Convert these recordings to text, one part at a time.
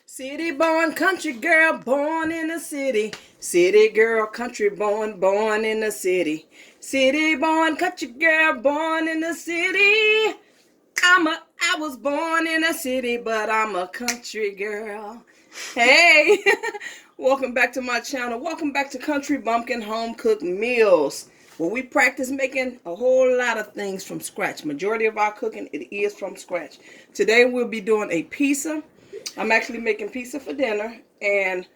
City born, country girl, born in the city. City girl, country born, born in the city. City born, country girl, born in the city. I was born in a city, but I'm a country girl. Hey, welcome back to my channel. Welcome back to Country Bumpkin Home Cooked Meals, where we practice making a whole lot of things from scratch. Majority of our cooking, it is from scratch. Today we'll be doing a pizza. I'm actually making pizza for dinner, and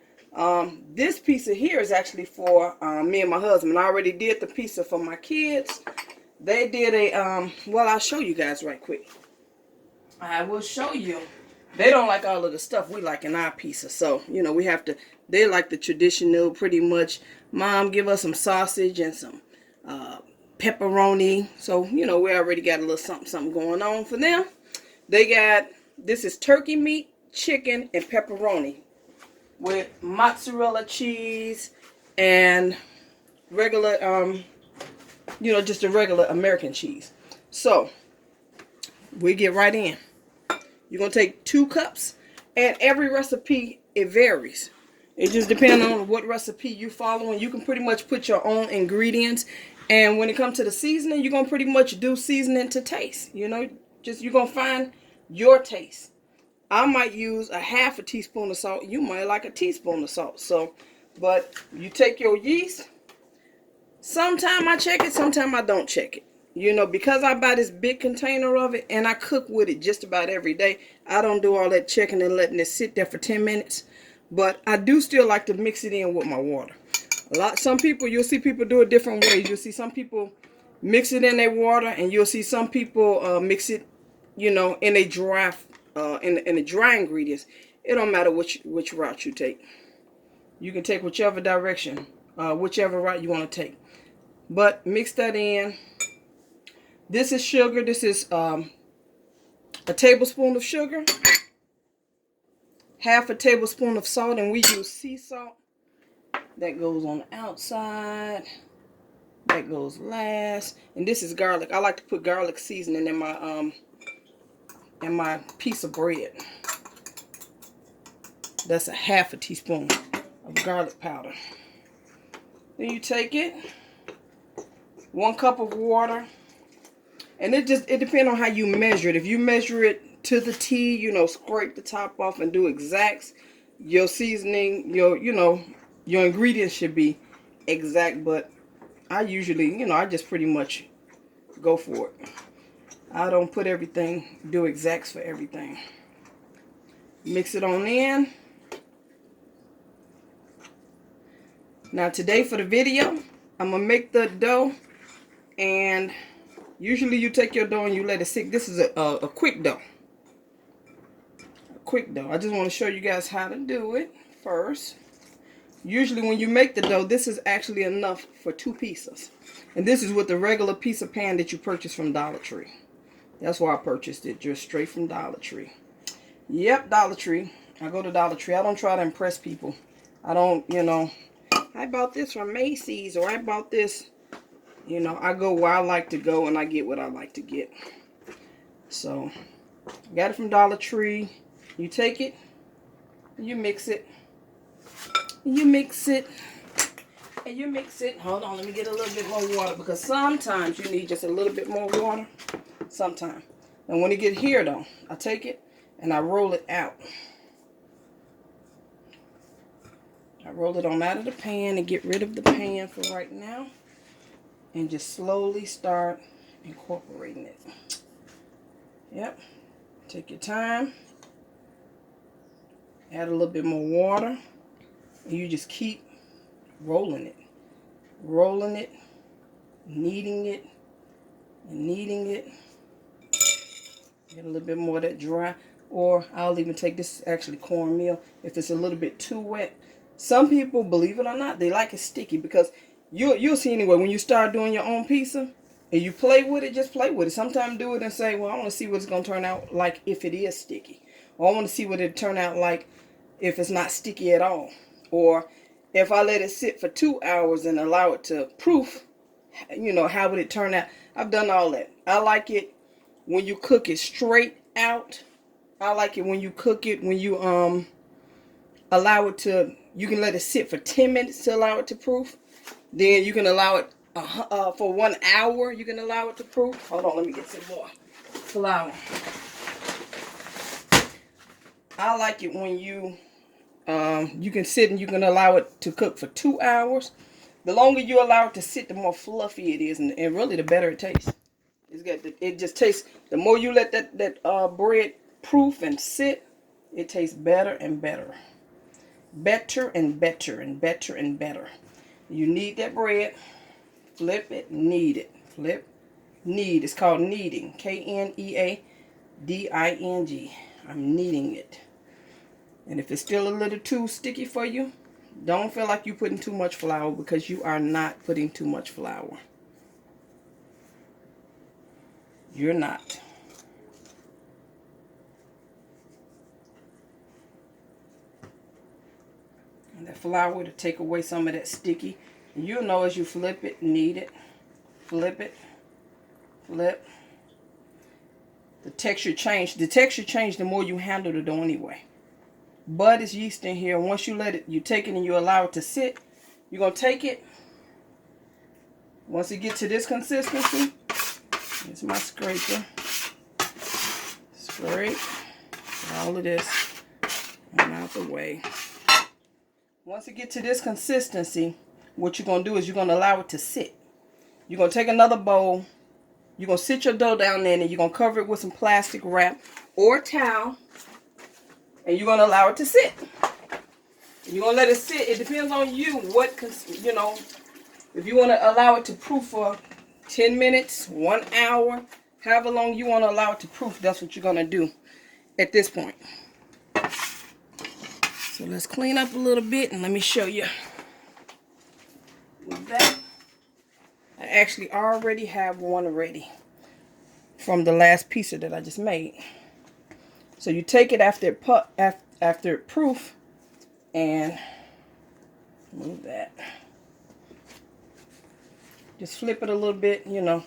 this pizza here is actually for me and my husband. I already did the pizza for my kids. They did a, well, I'll show you guys right quick. I will show you. They don't like all of the stuff we like in our pizza. So, you know, we have to, they like the traditional pretty much. Mom, give us some sausage and some pepperoni. So, you know, we already got a little something going on for them. They got, this is turkey meat, chicken, and pepperoni with mozzarella cheese and regular, you know, just a regular American cheese. So, we get right in. You're going to take 2 cups, and every recipe, it varies. It just depends on what recipe you follow, and you can pretty much put your own ingredients. And when it comes to the seasoning, you're going to pretty much do seasoning to taste. You know, just you're going to find your taste. I might use a half a teaspoon of salt. You might like a teaspoon of salt. So, but you take your yeast. Sometime I check it, sometime I don't check it. You know, because I buy this big container of it and I cook with it just about every day, I don't do all that checking and letting it sit there for 10 minutes. But I do still like to mix it in with my water. Some people, you'll see people do it different ways. You'll see some people mix it in their water, and you'll see some people mix it, you know, in a dry, in the dry ingredients. It don't matter which route you take. You can take whichever direction, whichever route you want to take. But mix that in. This is sugar. This is a tablespoon of sugar, half a tablespoon of salt, and we use sea salt. That goes on the outside. That goes last. And this is garlic. I like to put garlic seasoning in my piece of bread. That's a half a teaspoon of garlic powder. Then you take it, 1 cup of water. And it depends on how you measure it. If you measure it to the T, you know, scrape the top off and do exacts, your seasoning, your ingredients should be exact. But I usually, you know, I just pretty much go for it. I don't put everything, do exacts for everything. Mix it on in. Now today for the video, I'm going to make the dough, and usually you take your dough and you let it sit. This is a quick dough. A quick dough. I just want to show you guys how to do it first. Usually when you make the dough, this is actually enough for 2 pieces. And this is with the regular pizza pan that you purchase from Dollar Tree. That's why I purchased it, just straight from Dollar Tree. Yep, Dollar Tree. I go to Dollar Tree. I don't try to impress people. I don't, you know, I bought this from Macy's, or I bought this. You know, I go where I like to go, and I get what I like to get. So, got it from Dollar Tree. You take it, you mix it, you mix it, and you mix it. Hold on, let me get a little bit more water, because sometimes you need just a little bit more water. Sometimes. And when you get here, though, I take it and I roll it out. I roll it on out of the pan and get rid of the pan for right now. And just slowly start incorporating it. Yep. Take your time. Add a little bit more water. And you just keep rolling it. Rolling it. Kneading it. And kneading it. Get a little bit more of that dry. Or I'll even take, this is actually cornmeal. If it's a little bit too wet. Some people, believe it or not, they like it sticky, because you'll see anyway, when you start doing your own pizza and you play with it, just play with it. Sometimes do it and say, well, I want to see what it's going to turn out like if it is sticky. Or I want to see what it turn out like if it's not sticky at all. Or if I let it sit for 2 hours and allow it to proof, you know, how would it turn out? I've done all that. I like it when you cook it straight out. I like it when you cook it, when you allow it to, you can let it sit for 10 minutes to allow it to proof. Then you can allow it for 1 hour. You can allow it to proof. Hold on, let me get some more flour. I like it when you can sit and you can allow it to cook for 2 hours. The longer you allow it to sit, the more fluffy it is, and really the better it tastes. It just tastes, the more you let that bread proof and sit, it tastes better and better. Better and better and better and better. You knead that bread, flip it, knead it, flip, knead. It's called kneading, Kneading. I'm kneading it. And if it's still a little too sticky for you, don't feel like you're putting too much flour, because you are not putting too much flour. You're not. And that flour to take away some of that sticky. And you'll know as you flip it, knead it, flip it, flip. The texture changed. The texture changed the more you handle the dough anyway. But it's yeast in here. Once you let it, you take it and you allow it to sit, you're going to take it. Once it gets to this consistency, here's my scraper. Scrape all of this and out the way. Once it gets to this consistency, what you're going to do is you're going to allow it to sit. You're going to take another bowl. You're going to sit your dough down there, and you're going to cover it with some plastic wrap or towel. And you're going to allow it to sit. You're going to let it sit. It depends on you what, you know, if you want to allow it to proof for 10 minutes, 1 hour, however long you want to allow it to proof, that's what you're going to do at this point. So let's clean up a little bit and let me show you. With that, I actually already have one ready from the last pizza that I just made. So you take it after it proof and move that. Just flip it a little bit, you know,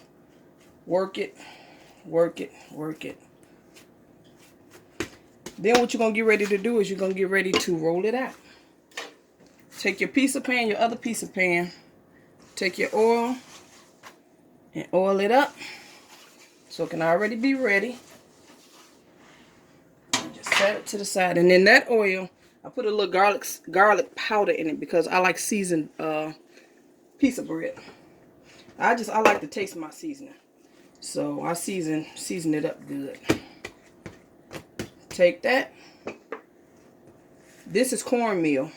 work it, work it, work it. Then what you're going to get ready to do is you're going to get ready to roll it out. Take your pizza pan, your other pizza pan, take your oil and oil it up so it can already be ready. Just set it to the side. And in that oil, I put a little garlic powder in it because I like seasoned pizza bread. I like to taste my seasoning. So I season it up good. Take that. This is cornmeal.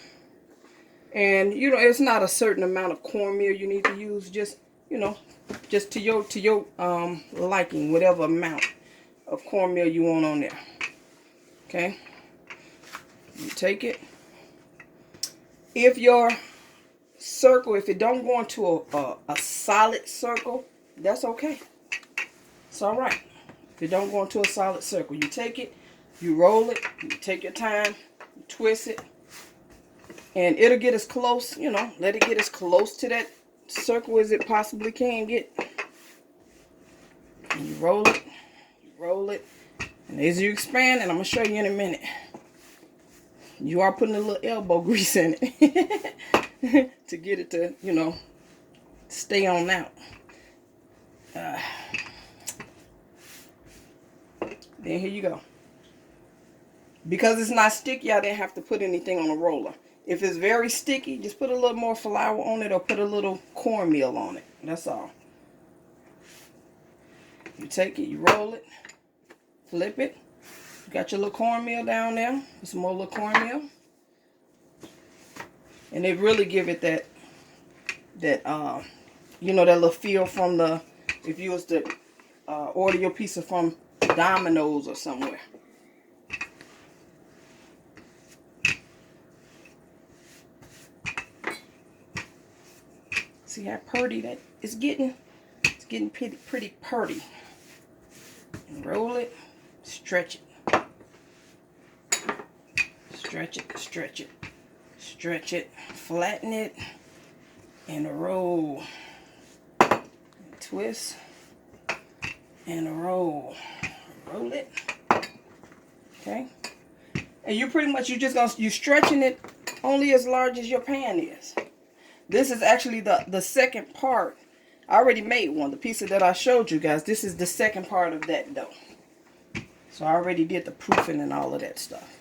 And you know, it's not a certain amount of cornmeal you need to use, just, you know, just to your liking, whatever amount of cornmeal you want on there. Okay? You take it. If your circle, if it don't go into a solid circle, that's okay. It's all right. If it don't go into a solid circle, you take it, you roll it, you take your time, you twist it, and it'll get as close, you know, let it get as close to that circle as it possibly can get. And you roll it, and as you expand, and I'm going to show you in a minute, you are putting a little elbow grease in it to get it to, you know, stay on out. Then here you go. Because it's not sticky, I didn't have to put anything on a roller. If it's very sticky, just put a little more flour on it or put a little cornmeal on it. That's all. You take it, you roll it, flip it. You got your little cornmeal down there. Put some more little cornmeal. And they really give it that you know, that little feel from the, if you was to order your pizza from Domino's or somewhere. See how purty that is getting? It's getting pretty purty. And roll it, stretch it. Stretch it, stretch it, stretch it, flatten it, and roll. Twist and roll. Roll it. Okay. And you pretty much, you stretching it only as large as your pan is. This is actually the second part. I already made one, the pizza that I showed you guys. This is the second part of that dough. So I already did the proofing and all of that stuff.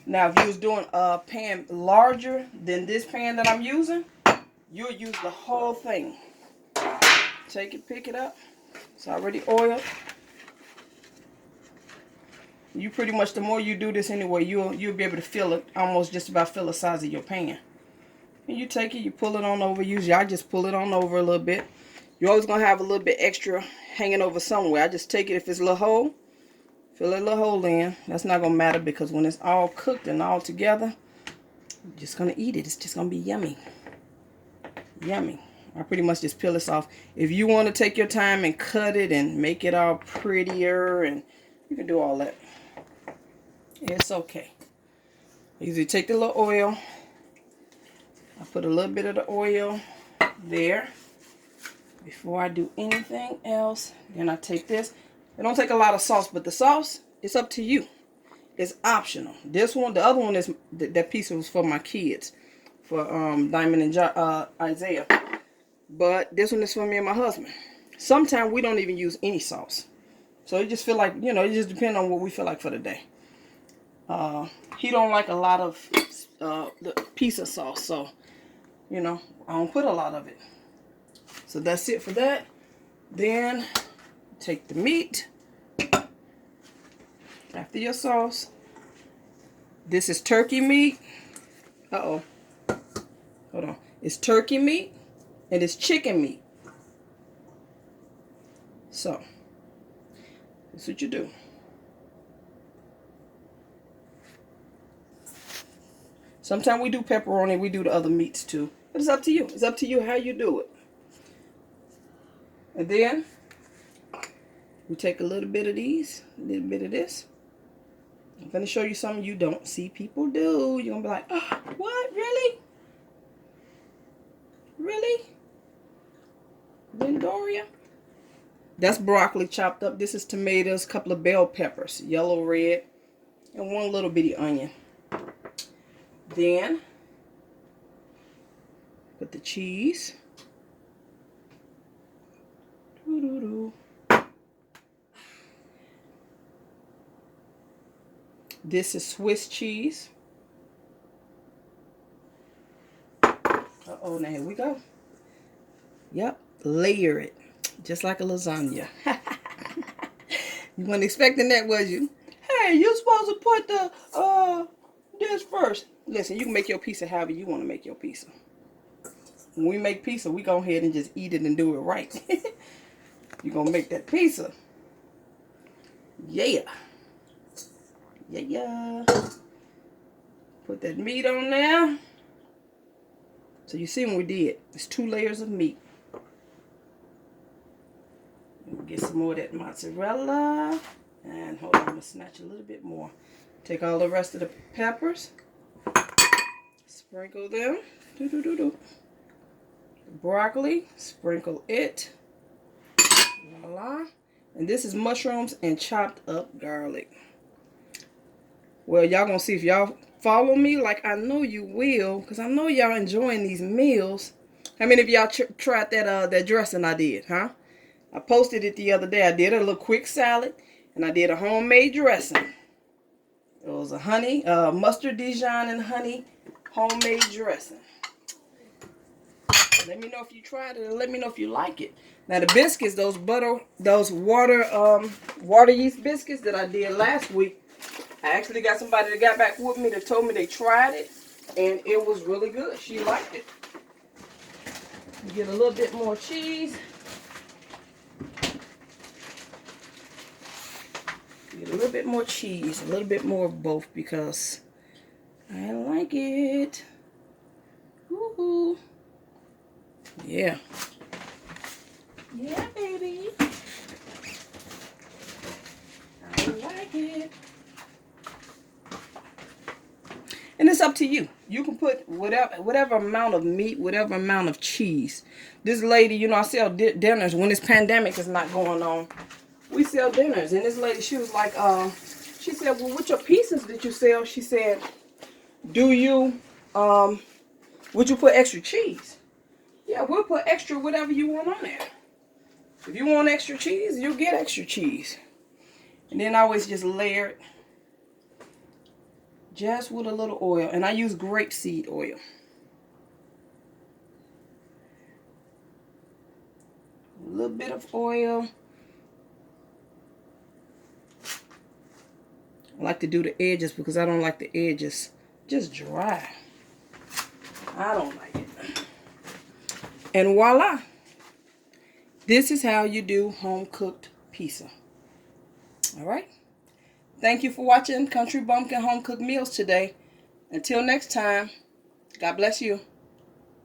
Now, if you was doing a pan larger than this pan that I'm using, you'll use the whole thing. Take it, pick it up. It's already oiled. You pretty much, the more you do this anyway, you'll be able to feel it, almost just about feel the size of your pan. And you take it, you pull it on over. Usually I just pull it on over a little bit. You're always going to have a little bit extra hanging over somewhere. I just take it if it's a little hole, fill that little hole in. That's not going to matter because when it's all cooked and all together, you're just going to eat it. It's just going to be yummy. Yummy. I pretty much just peel this off. If you want to take your time and cut it and make it all prettier, and you can do all that. It's okay. I usually take the little oil. I put a little bit of the oil there before I do anything else. Then I take this. I don't take a lot of sauce, but the sauce, it's up to you. It's optional. This one, the other one is, that piece was for my kids, for Diamond and Isaiah. But this one is for me and my husband. Sometimes we don't even use any sauce. So it just feel like, you know, it just depends on what we feel like for the day. He don't like a lot of the pizza sauce, so you know, I don't put a lot of it. So that's it for that. Then take the meat after your sauce. This is turkey meat. Hold on. It's turkey meat and it's chicken meat. So that's what you do. Sometimes we do pepperoni, we do the other meats too. But it's up to you. It's up to you how you do it. And then we take a little bit of these, a little bit of this. I'm going to show you something you don't see people do. You're going to be like, oh, what? Really? Really? Lindoria? That's broccoli chopped up. This is tomatoes, a couple of bell peppers, yellow, red, and one little bitty onion. Then put the cheese. This is Swiss cheese. Uh-oh, now here we go. Yep, layer it just like a lasagna. You weren't expecting that, was you? Hey, you're supposed to put the this first. Listen, you can make your pizza however you want to make your pizza. When we make pizza, we go ahead and just eat it and do it right. You're going to make that pizza. Yeah. Yeah. Put that meat on there. So you see what we did. It's 2 layers of meat. We'll get some more of that mozzarella. And hold on, I'm going to snatch a little bit more. Take all the rest of the peppers. Sprinkle them. Broccoli. Sprinkle it. Voila. And this is mushrooms and chopped up garlic. Well, y'all gonna see if y'all follow me like I know you will, because I know y'all enjoying these meals. How many of y'all tried that dressing I did, huh? I posted it the other day. I did a little quick salad, and I did a homemade dressing. It was a honey, mustard Dijon and honey homemade dressing. Let me know if you tried it, and let me know if you like it. Now the biscuits, those water yeast biscuits that I did last week, I actually got somebody that got back with me that told me they tried it, and it was really good. She liked it. Get a little bit more cheese. Get a little bit more cheese, a little bit more of both because I like it. Woohoo! Yeah. Yeah, baby. I like it. And it's up to you. You can put whatever amount of meat, whatever amount of cheese. This lady, you know, I sell dinners when this pandemic is not going on. we sell dinners. And this lady, she was like, she said, well, what your pieces did you sell? She said, do you, would you put extra cheese? Yeah, we'll put extra whatever you want on there. If you want extra cheese, you'll get extra cheese. And then I always just layer it just with a little oil. And I use grapeseed oil. A little bit of oil. I like to do the edges because I don't like the edges just dry. I don't like it. And voila. This is how you do home-cooked pizza. All right? Thank you for watching Country Bumpkin Home Cooked Meals today. Until next time, God bless you.